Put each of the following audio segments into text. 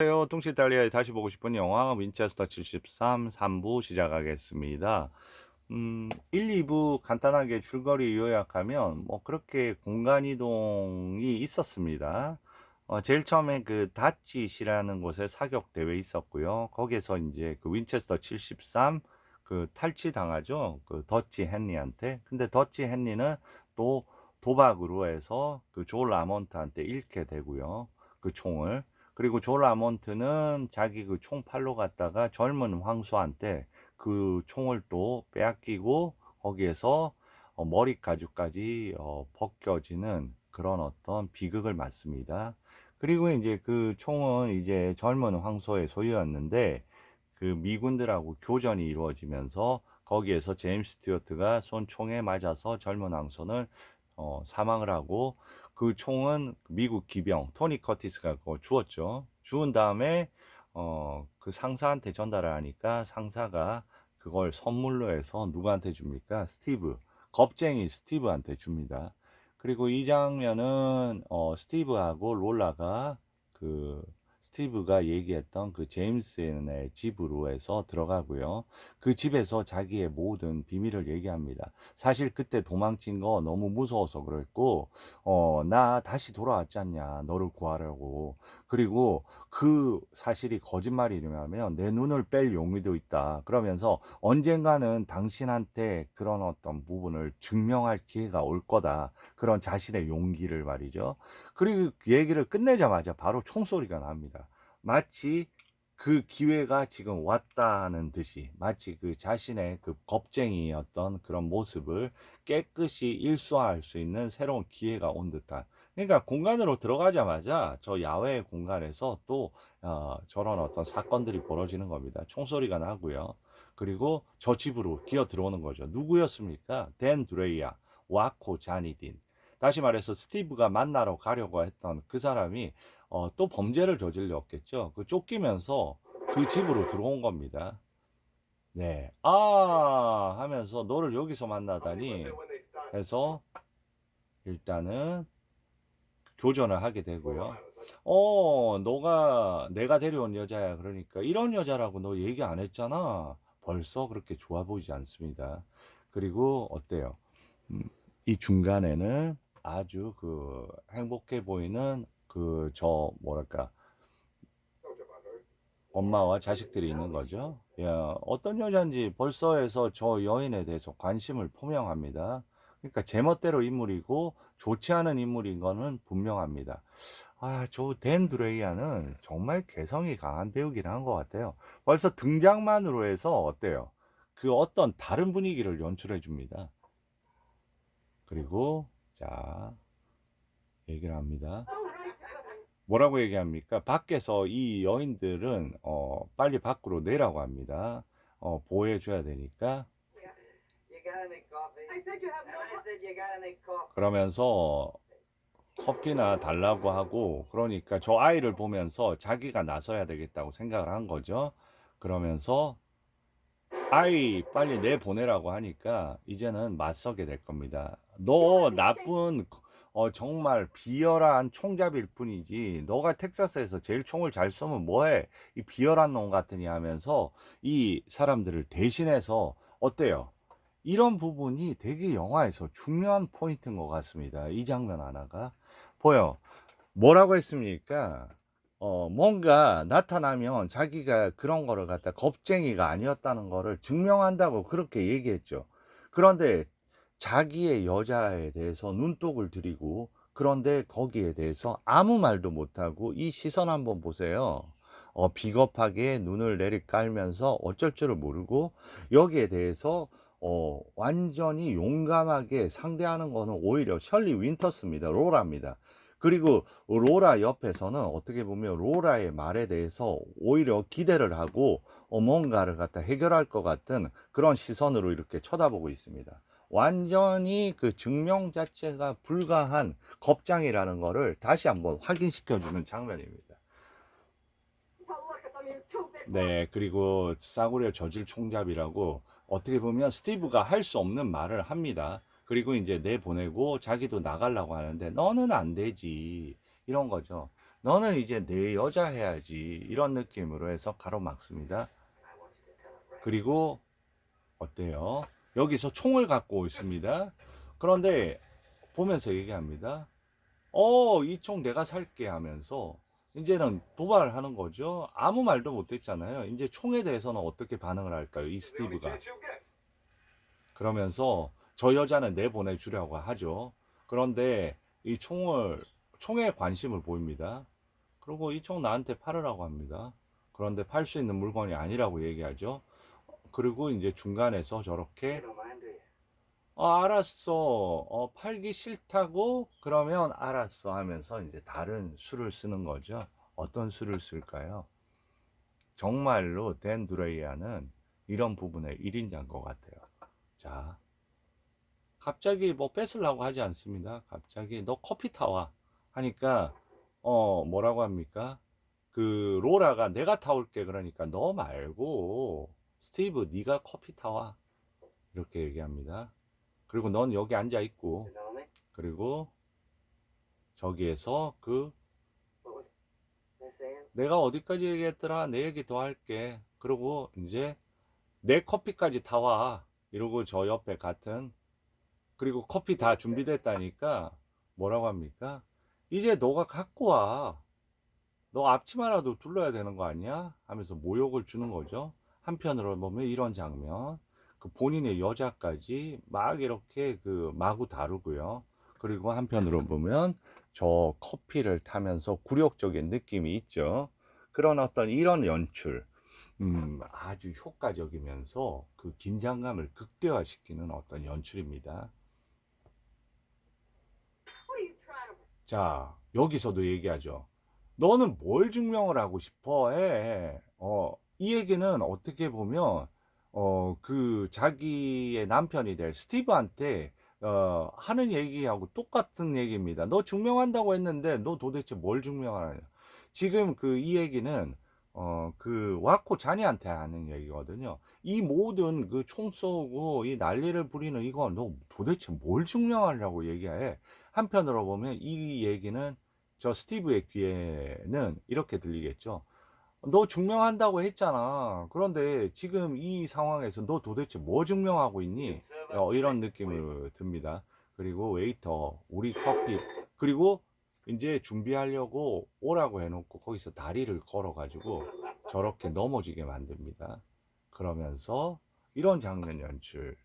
안녕하세요. 뚱씨 이탈리아에 다시 보고 싶은 영화 윈체스터 73 3부 시작하겠습니다. 1, 2부 간단하게 줄거리 요약하면 뭐 그렇게 공간 이동이 있었습니다. 제일 처음에 그 다찌시라는 곳에 사격 대회 있었고요. 거기에서 이제 그 윈체스터 73 그 탈취 당하죠. 그 더치 헨리한테. 근데 더치 헨리는 또 도박으로 해서 그 조엘 아몬트한테 잃게 되고요. 그 총을. 그리고 졸 아몬트는 자기 그 총팔로 갔다가 젊은 황소한테 그 총을 또 빼앗기고 거기에서 머리 가죽까지 벗겨지는 그런 어떤 비극을 맞습니다. 그리고 이제 그 총은 이제 젊은 황소의 소유였는데 그 미군들하고 교전이 이루어지면서 거기에서 제임스 스튜어트가 쏜 총에 맞아서 젊은 황소는 사망을 하고 그 총은 미국 기병 토니 커티스가 그거 주었죠. 주은 다음에 그 상사한테 전달을 하니까 상사가 그걸 선물로 해서 누구한테 줍니까? 스티브, 겁쟁이 스티브한테 줍니다. 그리고 이 장면은 스티브하고 롤라가 그 스티브가 얘기했던 그 제임스의 집으로 해서 들어가고요. 그 집에서 자기의 모든 비밀을 얘기합니다. 사실 그때 도망친 거 너무 무서워서 그랬고, 나 다시 돌아왔지 않냐, 너를 구하려고. 그리고 그 사실이 거짓말이라면 내 눈을 뺄 용의도 있다. 그러면서 언젠가는 당신한테 그런 어떤 부분을 증명할 기회가 올 거다. 그런 자신의 용기를 말이죠. 그리고 그 얘기를 끝내자마자 바로 총소리가 납니다. 마치 그 기회가 지금 왔다는 듯이 마치 그 자신의 그 겁쟁이였던 그런 모습을 깨끗이 일소할 수 있는 새로운 기회가 온 듯한, 그러니까 공간으로 들어가자마자 저 야외 공간에서 또 저런 어떤 사건들이 벌어지는 겁니다. 총소리가 나고요. 그리고 저 집으로 기어 들어오는 거죠. 누구였습니까? 댄 드레이아, 와코 자니딘. 다시 말해서 스티브가 만나러 가려고 했던 그 사람이 또 범죄를 저질렀겠죠. 그 쫓기면서 그 집으로 들어온 겁니다. 네. 아 하면서 너를 여기서 만나다니 해서 일단은 교전을 하게 되고요. 너가 내가 데려온 여자야. 그러니까 이런 여자라고 너 얘기 안 했잖아. 벌써 그렇게 좋아 보이지 않습니다. 그리고 어때요? 음, 이 중간에는 아주 그 행복해 보이는 그 저 뭐랄까 엄마와 자식들이 있는 거죠. 야, 어떤 여자인지 벌써 해서 저 여인에 대해서 관심을 표명합니다. 그러니까 제멋대로 인물이고 좋지 않은 인물인 거는 분명합니다. 저 댄 브레이아는 정말 개성이 강한 배우긴 한 것 같아요. 벌써 등장만으로 해서 어때요? 그 어떤 다른 분위기를 연출해 줍니다. 그리고 자, 얘기를 합니다. 뭐라고 얘기합니까? 밖에서 이 여인들은 빨리 밖으로 내라고 합니다. 보호해 줘야 되니까. 그러면서 커피나 달라고 하고, 그러니까 저 아이를 보면서 자기가 나서야 되겠다고 생각을 한 거죠. 그러면서 아이 빨리 내보내라고 하니까 이제는 맞서게 될 겁니다. 너 나쁜 정말 비열한 총잡일 뿐이지 너가 텍사스에서 제일 총을 잘 쏘면 뭐해, 이 비열한 놈 같으니 하면서 이 사람들을 대신해서 어때요? 이런 부분이 되게 영화에서 중요한 포인트인 것 같습니다. 이 장면 하나가 보여. 뭐라고 했습니까? 뭔가 나타나면 자기가 그런 거를 갖다 겁쟁이가 아니었다는 거를 증명한다고 그렇게 얘기했죠. 그런데 자기의 여자에 대해서 눈독을 들이고, 그런데 거기에 대해서 아무 말도 못하고 이 시선 한번 보세요. 비겁하게 눈을 내리깔면서 어쩔 줄을 모르고 여기에 대해서 완전히 용감하게 상대하는 거는 오히려 셜리 윈터스입니다. 로라입니다. 그리고 로라 옆에서는 어떻게 보면 로라의 말에 대해서 오히려 기대를 하고 뭔가를 갖다 해결할 것 같은 그런 시선으로 이렇게 쳐다보고 있습니다. 완전히 그 증명 자체가 불가한 겁장이라는 거를 다시 한번 확인시켜주는 장면입니다. 네, 그리고 싸구려 저질 총잡이라고 어떻게 보면 스티브가 할 수 없는 말을 합니다. 그리고 이제 내보내고 자기도 나가려고 하는데 너는 안 되지. 이런 거죠. 너는 이제 내 여자 해야지. 이런 느낌으로 해서 가로막습니다. 그리고 어때요? 여기서 총을 갖고 있습니다. 그런데 보면서 얘기합니다. 이 총 내가 살게 하면서 이제는 도발을 하는 거죠. 아무 말도 못했잖아요. 이제 총에 대해서는 어떻게 반응을 할까요? 이 스티브가. 그러면서 저 여자는 내보내주려고 하죠. 그런데 이 총에 관심을 보입니다. 그리고 이 총 나한테 팔으라고 합니다. 그런데 팔 수 있는 물건이 아니라고 얘기하죠. 그리고 이제 중간에서 저렇게 알았어. 팔기 싫다고? 그러면 알았어 하면서 이제 다른 수를 쓰는 거죠. 어떤 수를 쓸까요? 정말로 댄 드레이아는 이런 부분에 1인자인 것 같아요. 자, 갑자기 뭐 뺏으려고 하지 않습니다. 갑자기 너 커피 타와 하니까 뭐라고 합니까? 그 로라가 내가 타올게 그러니까 너 말고 스티브 네가 커피 타와 이렇게 얘기합니다. 그리고 넌 여기 앉아 있고 그리고 저기에서 내가 어디까지 얘기했더라 내 얘기 더 할게 그리고 이제 내 커피까지 타와 이러고 저 옆에 같은 그리고 커피 다 준비됐다니까 뭐라고 합니까? 이제 너가 갖고 와. 너 앞치마라도 둘러야 되는 거 아니야? 하면서 모욕을 주는 거죠. 한편으로 보면 이런 장면, 그 본인의 여자까지 막 이렇게 그 마구 다루고요. 그리고 한편으로 보면 저 커피를 타면서 굴욕적인 느낌이 있죠. 그런 어떤 이런 연출, 아주 효과적이면서 그 긴장감을 극대화시키는 어떤 연출입니다. 자, 여기서도 얘기하죠. 너는 뭘 증명을 하고 싶어 해? 이 얘기는 어떻게 보면, 그 자기의 남편이 될 스티브한테, 하는 얘기하고 똑같은 얘기입니다. 너 증명한다고 했는데, 너 도대체 뭘 증명하느냐? 지금 이 얘기는, 그 와코 자니한테 하는 얘기거든요. 이 모든 그 총 쏘고 이 난리를 부리는 이거 너 도대체 뭘 증명하려고 얘기해? 한편으로 보면 이 얘기는 저 스티브의 귀에는 이렇게 들리겠죠. 너 증명한다고 했잖아. 그런데 지금 이 상황에서 너 도대체 뭐 증명하고 있니? 이런 느낌을 듭니다. 그리고 웨이터, 우리 커피, 그리고 이제 준비하려고 오라고 해놓고 거기서 다리를 걸어가지고 저렇게 넘어지게 만듭니다. 그러면서 이런 장면 연출,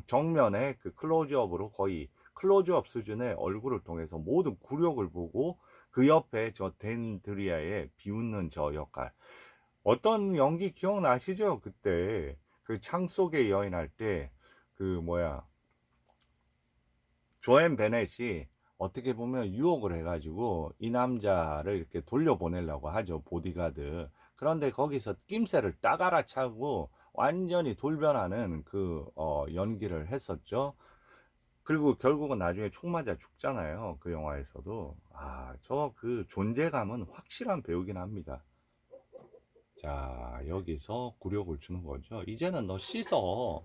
정면에 그 클로즈업으로 거의 클로즈업 수준의 얼굴을 통해서 모든 굴욕을 보고 그 옆에 저 댄드리아의 비웃는 저 역할. 어떤 연기 기억나시죠? 그때 그 창 속의 여인 할 때 그 뭐야 조앤 베넷이 어떻게 보면 유혹을 해가지고 이 남자를 이렇게 돌려보내려고 하죠. 보디가드. 그런데 거기서 낌새를 딱 알아차고 완전히 돌변하는 연기를 했었죠. 그리고 결국은 나중에 총 맞아 죽잖아요. 그 영화에서도. 저 그 존재감은 확실한 배우긴 합니다. 자, 여기서 굴욕을 주는 거죠. 이제는 너 씻어.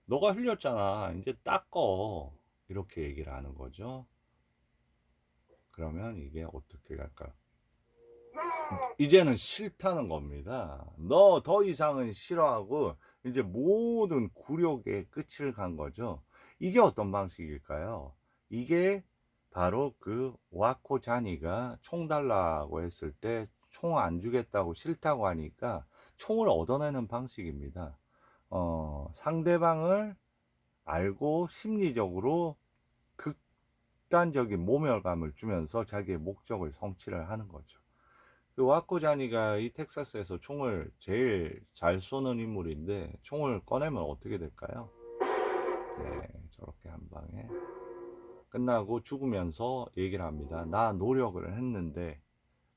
너가 흘렸잖아. 이제 닦어. 이렇게 얘기를 하는 거죠. 그러면 이게 어떻게 갈까요? 이제는 싫다는 겁니다. 너 더 이상은 싫어하고 이제 모든 굴욕의 끝을 간 거죠. 이게 어떤 방식일까요? 이게 바로 그 와코 자니가 총 달라고 했을 때 총 안 주겠다고 싫다고 하니까 총을 얻어내는 방식입니다. 상대방을 알고 심리적으로 극단적인 모멸감을 주면서 자기의 목적을 성취를 하는 거죠. 그 와코 자니가 이 텍사스에서 총을 제일 잘 쏘는 인물인데 총을 꺼내면 어떻게 될까요? 네, 저렇게 한 방에 끝나고 죽으면서 얘기를 합니다. 나 노력을 했는데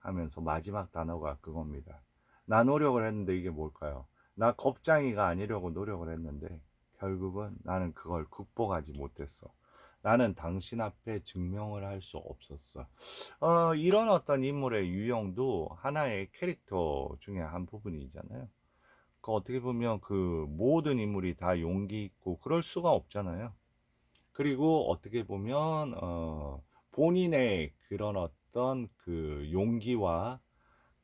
하면서 마지막 단어가 그겁니다. 나 노력을 했는데 이게 뭘까요? 나 겁장이가 아니려고 노력을 했는데 결국은 나는 그걸 극복하지 못했어. 나는 당신 앞에 증명을 할 수 없었어. 이런 어떤 인물의 유형도 하나의 캐릭터 중에 한 부분이잖아요. 그 어떻게 보면 그 모든 인물이 다 용기 있고 그럴 수가 없잖아요. 그리고 어떻게 보면 본인의 그런 어떤 그 용기와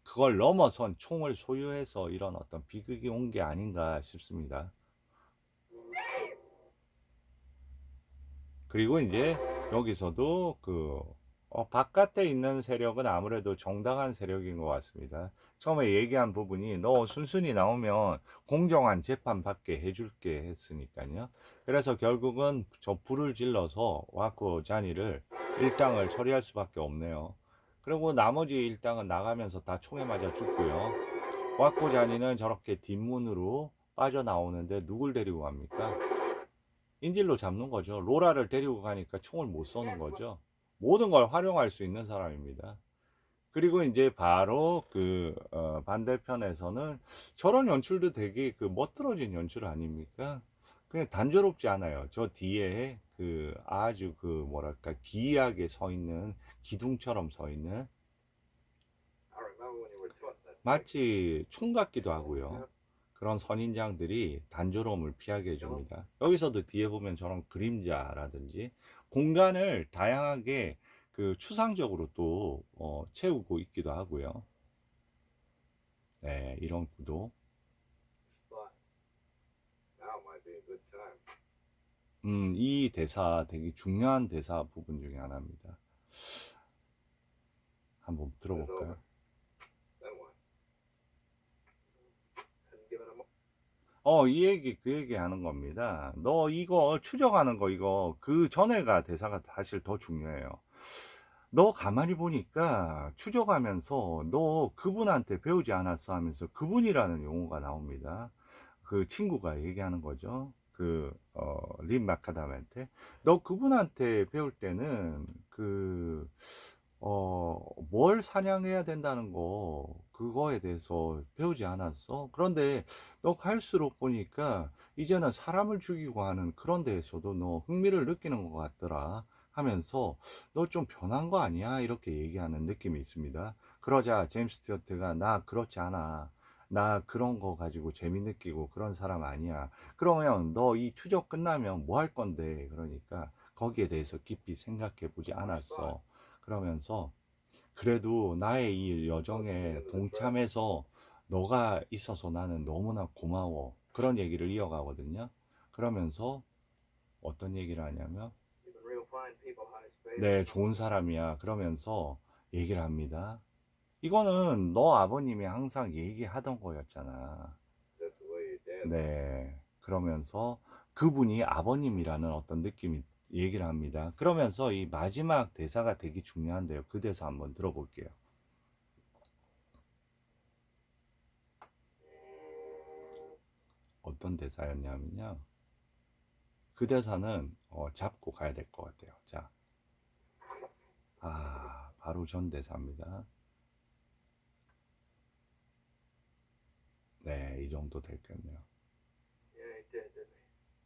그걸 넘어선 총을 소유해서 이런 어떤 비극이 온 게 아닌가 싶습니다. 그리고 이제 여기서도 그 바깥에 있는 세력은 아무래도 정당한 세력인 것 같습니다. 처음에 얘기한 부분이 너 순순히 나오면 공정한 재판 받게 해줄게 했으니까요. 그래서 결국은 저 불을 질러서 와코 자니를 일당을 처리할 수밖에 없네요. 그리고 나머지 일당은 나가면서 다 총에 맞아 죽고요. 와코 자니는 저렇게 뒷문으로 빠져나오는데 누굴 데리고 갑니까? 인질로 잡는 거죠. 로라를 데리고 가니까 총을 못 쏘는 거죠. 모든 걸 활용할 수 있는 사람입니다. 그리고 이제 바로 그 반대편에서는 저런 연출도 되게 그 멋들어진 연출 아닙니까? 그냥 단조롭지 않아요. 저 뒤에 그 아주 그 뭐랄까 기이하게 서 있는 기둥처럼 서 있는 마치 총 같기도 하고요. 그런 선인장들이 단조로움을 피하게 해줍니다. 여기서도 뒤에 보면 저런 그림자라든지 공간을 다양하게 그 추상적으로 또 채우고 있기도 하고요. 네, 이런 구도. 이 대사 되게 중요한 대사 부분 중에 하나입니다. 한번 들어볼까요? 이 얘기, 그 얘기 하는 겁니다. 너 이거 추적하는 거, 이거, 그 전에가 대사가 사실 더 중요해요. 너 가만히 보니까 추적하면서 너 그분한테 배우지 않았어 하면서 그분이라는 용어가 나옵니다. 그 친구가 얘기하는 거죠. 린 마카담한테. 너 그분한테 배울 때는 뭘 사냥해야 된다는 거, 그거에 대해서 배우지 않았어? 그런데 너 갈수록 보니까 이제는 사람을 죽이고 하는 그런 데에서도 너 흥미를 느끼는 것 같더라 하면서 너 좀 변한 거 아니야? 이렇게 얘기하는 느낌이 있습니다. 그러자 제임스 스튜어트가 나 그렇지 않아. 나 그런 거 가지고 재미 느끼고 그런 사람 아니야. 그러면 너 이 추적 끝나면 뭐 할 건데? 그러니까 거기에 대해서 깊이 생각해 보지 않았어. 그러면서 그래도 나의 이 여정에 동참해서 너가 있어서 나는 너무나 고마워. 그런 얘기를 이어가거든요. 그러면서 어떤 얘기를 하냐면, 네, 좋은 사람이야. 그러면서 얘기를 합니다. 이거는 너 아버님이 항상 얘기하던 거였잖아. 네. 그러면서 그분이 아버님이라는 어떤 느낌이 얘기를 합니다. 그러면서 이 마지막 대사가 되게 중요한데요. 그 대사 한번 들어볼게요. 어떤 대사였냐면요. 그 대사는 잡고 가야 될 것 같아요. 자, 바로 전 대사입니다. 네, 이 정도 될겠네요.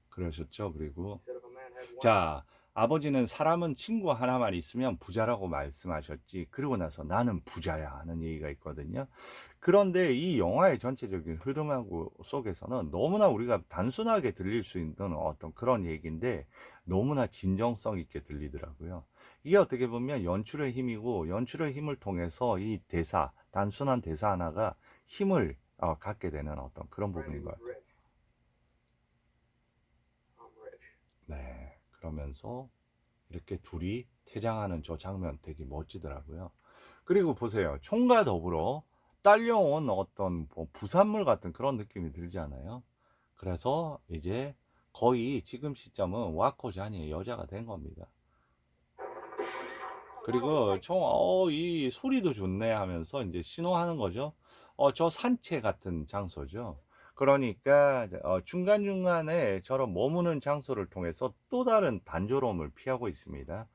그러셨죠? 그리고 자, 아버지는 사람은 친구 하나만 있으면 부자라고 말씀하셨지. 그러고 나서 나는 부자야 하는 얘기가 있거든요. 그런데 이 영화의 전체적인 흐름하고 속에서는 너무나 우리가 단순하게 들릴 수 있는 어떤 그런 얘기인데 너무나 진정성 있게 들리더라고요. 이게 어떻게 보면 연출의 힘이고 연출의 힘을 통해서 이 대사, 단순한 대사 하나가 힘을 갖게 되는 어떤 그런 부분인 것 같아요. 네, 그러면서 이렇게 둘이 퇴장하는 저 장면 되게 멋지더라고요. 그리고 보세요. 총과 더불어 딸려온 어떤 뭐 부산물 같은 그런 느낌이 들지 않아요? 그래서 이제 거의 지금 시점은 와코잔이 여자가 된 겁니다. 그리고 이 소리도 좋네 하면서 이제 신호하는 거죠. 저 산채 같은 장소죠. 그러니까 중간중간에 저런 머무는 장소를 통해서 또 다른 단조로움을 피하고 있습니다.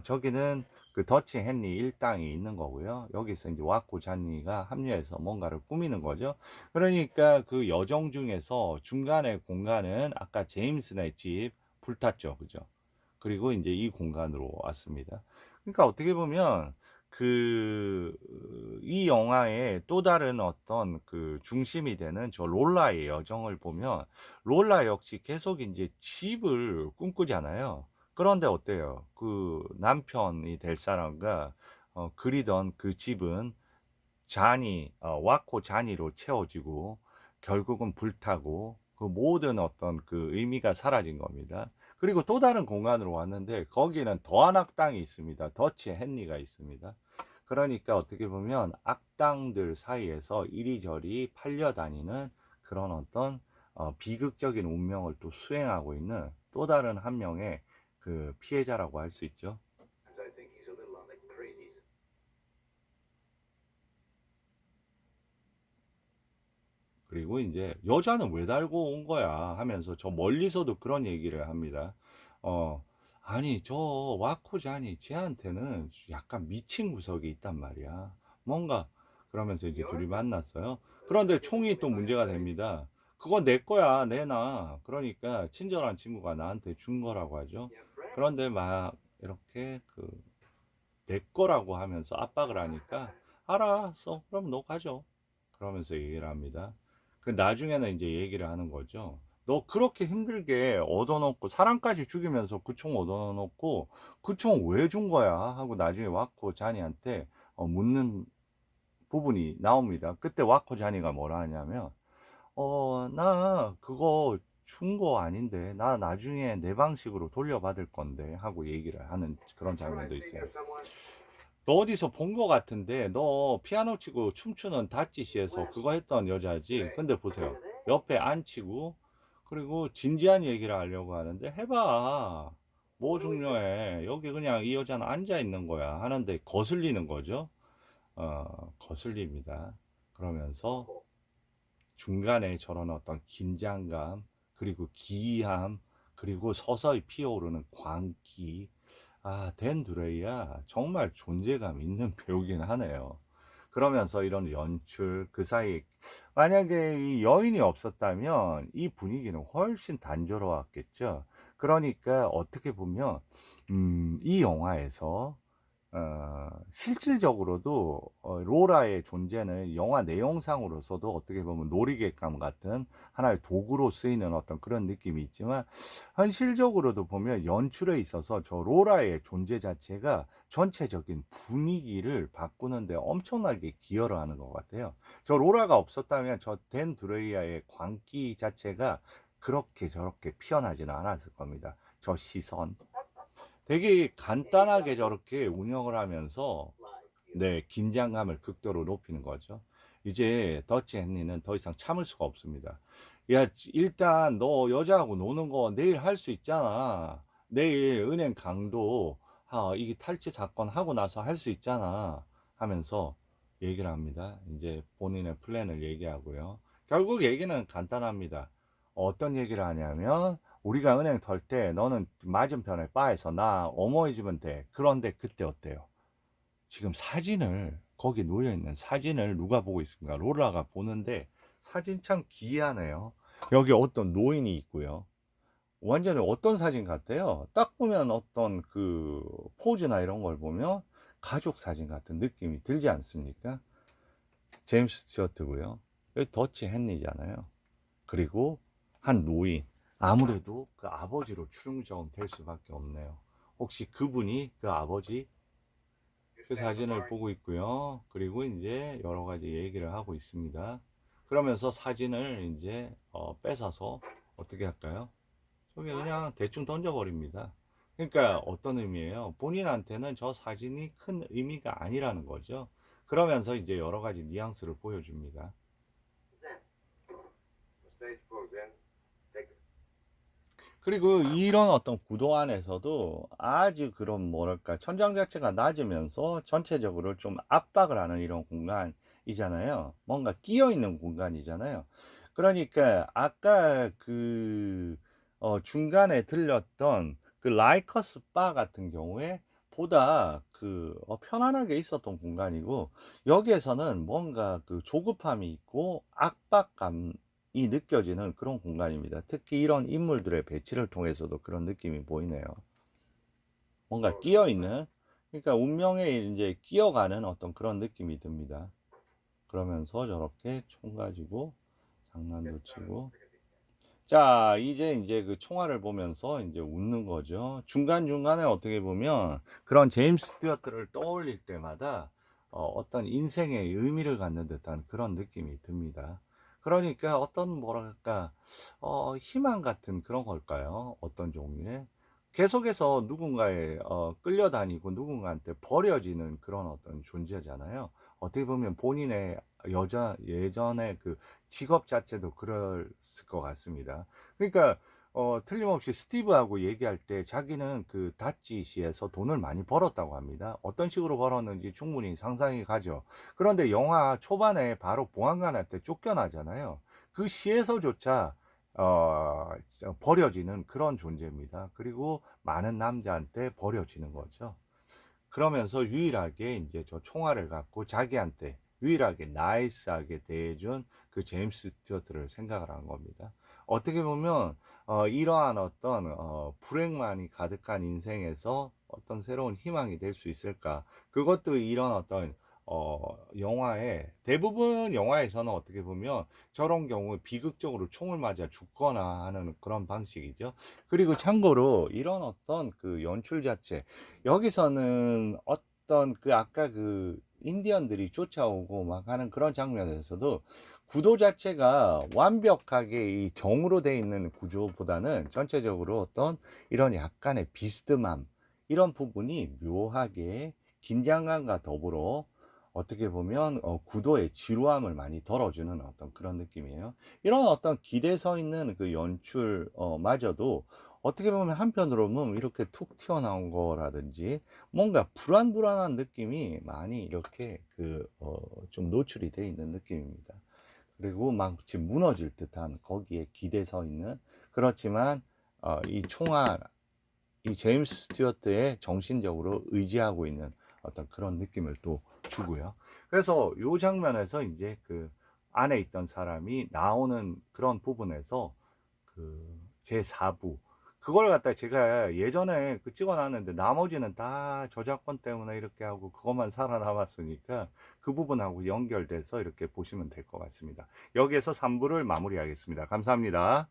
저기는 그 더치 헨리 일당이 있는 거고요. 여기서 이제 와코 잔니가 합류해서 뭔가를 꾸미는 거죠. 그러니까 그 여정 중에서 중간에 공간은 아까 제임스네 집 불탔죠. 그죠? 그리고 이제 이 공간으로 왔습니다. 그러니까 어떻게 보면 이 영화의 또 다른 어떤 그 중심이 되는 저 롤라의 여정을 보면 롤라 역시 계속 이제 집을 꿈꾸잖아요. 그런데 어때요? 그 남편이 될 사람과 그리던 그 집은 와코 잔이로 채워지고 결국은 불타고 그 모든 어떤 그 의미가 사라진 겁니다. 그리고 또 다른 공간으로 왔는데 거기는 더한 악당이 있습니다. 더치 헨리가 있습니다. 그러니까 어떻게 보면 악당들 사이에서 이리저리 팔려다니는 그런 어떤 비극적인 운명을 또 수행하고 있는 또 다른 한 명의 그 피해자라고 할 수 있죠. 그리고 이제 여자는 왜 달고 온 거야 하면서 저 멀리서도 그런 얘기를 합니다. 어, 아니, 저 와코자니 쟤한테는 약간 미친 구석이 있단 말이야. 뭔가, 그러면서 이제 둘이 만났어요. 그런데 총이 또 문제가 됩니다. 그거 내 거야, 내놔. 그러니까 친절한 친구가 나한테 준 거라고 하죠. 그런데 막 이렇게 내 거라고 하면서 압박을 하니까 알았어, 그럼 너 가져. 그러면서 얘기를 합니다. 그 나중에는 이제 얘기를 하는 거죠. 너 그렇게 힘들게 얻어놓고 사람까지 죽이면서 그 총 얻어놓고 그 총 왜 준 거야? 하고 나중에 와코 자니한테 묻는 부분이 나옵니다. 그때 와코 자니가 뭐라 하냐면 나 그거 준 거 아닌데 나 나중에 내 방식으로 돌려받을 건데 하고 얘기를 하는 그런 장면도 있어요. 너 어디서 본 거 같은데 너 피아노 치고 춤추는 다찌시에서 그거 했던 여자지. 근데 보세요. 옆에 앉히고 그리고 진지한 얘기를 하려고 하는데 해봐. 뭐 중요해. 여기 그냥 이 여자는 앉아 있는 거야. 하는데 거슬리는 거죠. 거슬립니다. 그러면서 중간에 저런 어떤 긴장감, 그리고 기이함, 그리고 서서히 피어오르는 광기. 댄 드레이야 정말 존재감 있는 배우긴 하네요. 그러면서 이런 연출, 그 사이에 만약에 이 여인이 없었다면 이 분위기는 훨씬 단조로웠겠죠. 그러니까 어떻게 보면 이 영화에서 실질적으로도 로라의 존재는 영화 내용상으로서도 어떻게 보면 놀이객감 같은 하나의 도구로 쓰이는 어떤 그런 느낌이 있지만 현실적으로도 보면 연출에 있어서 저 로라의 존재 자체가 전체적인 분위기를 바꾸는데 엄청나게 기여를 하는 것 같아요. 저 로라가 없었다면 저 댄 드레이아의 광기 자체가 그렇게 저렇게 피어나지는 않았을 겁니다. 저 시선. 되게 간단하게 저렇게 운영을 하면서 네, 긴장감을 극도로 높이는 거죠. 이제 더치 헨리는 더 이상 참을 수가 없습니다. 야, 일단 너 여자하고 노는 거 내일 할 수 있잖아. 내일 은행 강도 이게 탈취 사건 하고 나서 할 수 있잖아. 하면서 얘기를 합니다. 이제 본인의 플랜을 얘기하고요. 결국 얘기는 간단합니다. 어떤 얘기를 하냐면 우리가 은행 털 때 너는 맞은편에 바에서 나 어머해주면 돼. 그런데 그때 어때요? 지금 사진을 거기 놓여있는 사진을 누가 보고 있습니까? 로라가 보는데 사진 참 기이하네요. 여기 어떤 노인이 있고요. 완전히 어떤 사진 같아요? 딱 보면 어떤 그 포즈나 이런 걸 보면 가족 사진 같은 느낌이 들지 않습니까? 제임스 스튜어트고요. 여기 더치 헨리잖아요. 그리고 한 노인. 아무래도 그 아버지로 추정될 수밖에 없네요. 혹시 그분이 그 아버지 그 사진을 보고 있고요. 그리고 이제 여러 가지 얘기를 하고 있습니다. 그러면서 사진을 이제 뺏어서 어떻게 할까요? 저기 그냥 대충 던져버립니다. 그러니까 어떤 의미예요? 본인한테는 저 사진이 큰 의미가 아니라는 거죠. 그러면서 이제 여러 가지 뉘앙스를 보여줍니다. 그리고 이런 어떤 구도 안에서도 아주 그런 뭐랄까 천장 자체가 낮으면서 전체적으로 좀 압박을 하는 이런 공간이잖아요. 뭔가 끼어 있는 공간이잖아요. 그러니까 아까 그 중간에 들렸던 그 라이커스 바 같은 경우에 보다 그 편안하게 있었던 공간이고 여기에서는 뭔가 그 조급함이 있고 압박감 이 느껴지는 그런 공간입니다. 특히 이런 인물들의 배치를 통해서도 그런 느낌이 보이네요. 뭔가 끼어 있는, 그러니까 운명에 이제 끼어가는 어떤 그런 느낌이 듭니다. 그러면서 저렇게 총 가지고 장난도 치고, 자, 이제 그 총알을 보면서 이제 웃는 거죠. 중간중간에 어떻게 보면 그런 제임스 스튜어트를 떠올릴 때마다 어떤 인생의 의미를 갖는 듯한 그런 느낌이 듭니다. 그러니까 어떤 뭐랄까 희망 같은 그런 걸까요? 어떤 종류의 계속해서 누군가에 끌려다니고 누군가한테 버려지는 그런 어떤 존재잖아요. 어떻게 보면 본인의 여자 예전의 그 직업 자체도 그랬을 것 같습니다. 그러니까 틀림없이 스티브하고 얘기할 때 자기는 그 다찌 시에서 돈을 많이 벌었다고 합니다. 어떤 식으로 벌었는지 충분히 상상이 가죠. 그런데 영화 초반에 바로 보안관한테 쫓겨나잖아요. 그 시에서조차 버려지는 그런 존재입니다. 그리고 많은 남자한테 버려지는 거죠. 그러면서 유일하게 이제 저 총알을 갖고 자기한테 유일하게 나이스하게 대해준 그 제임스 스튜어트를 생각을 한 겁니다. 어떻게 보면 이러한 어떤 불행만이 가득한 인생에서 어떤 새로운 희망이 될 수 있을까? 그것도 이런 어떤 영화에 대부분 영화에서는 어떻게 보면 저런 경우 비극적으로 총을 맞아 죽거나 하는 그런 방식이죠. 그리고 참고로 이런 어떤 그 연출 자체 여기서는 어떤 그 아까 그 인디언들이 쫓아오고 막 하는 그런 장면에서도 구도 자체가 완벽하게 이 정으로 돼 있는 구조보다는 전체적으로 어떤 이런 약간의 비스듬함 이런 부분이 묘하게 긴장감과 더불어 어떻게 보면 구도의 지루함을 많이 덜어주는 어떤 그런 느낌이에요. 이런 어떤 기대 서 있는 그 연출 마저도 어떻게 보면 한편으로는 이렇게 툭 튀어나온 거라든지 뭔가 불안불안한 느낌이 많이 이렇게 좀 노출이 돼 있는 느낌입니다. 그리고 마치 무너질 듯한 거기에 기대 서 있는 그렇지만 이 총알 이 제임스 스튜어트의 정신적으로 의지하고 있는 어떤 그런 느낌을 또 주고요. 그래서 요 장면에서 이제 그 안에 있던 사람이 나오는 그런 부분에서 그 제4부 그걸 갖다 제가 예전에 그 찍어놨는데 나머지는 다 저작권 때문에 이렇게 하고 그것만 살아남았으니까 그 부분하고 연결돼서 이렇게 보시면 될 것 같습니다. 여기에서 3부를 마무리하겠습니다. 감사합니다.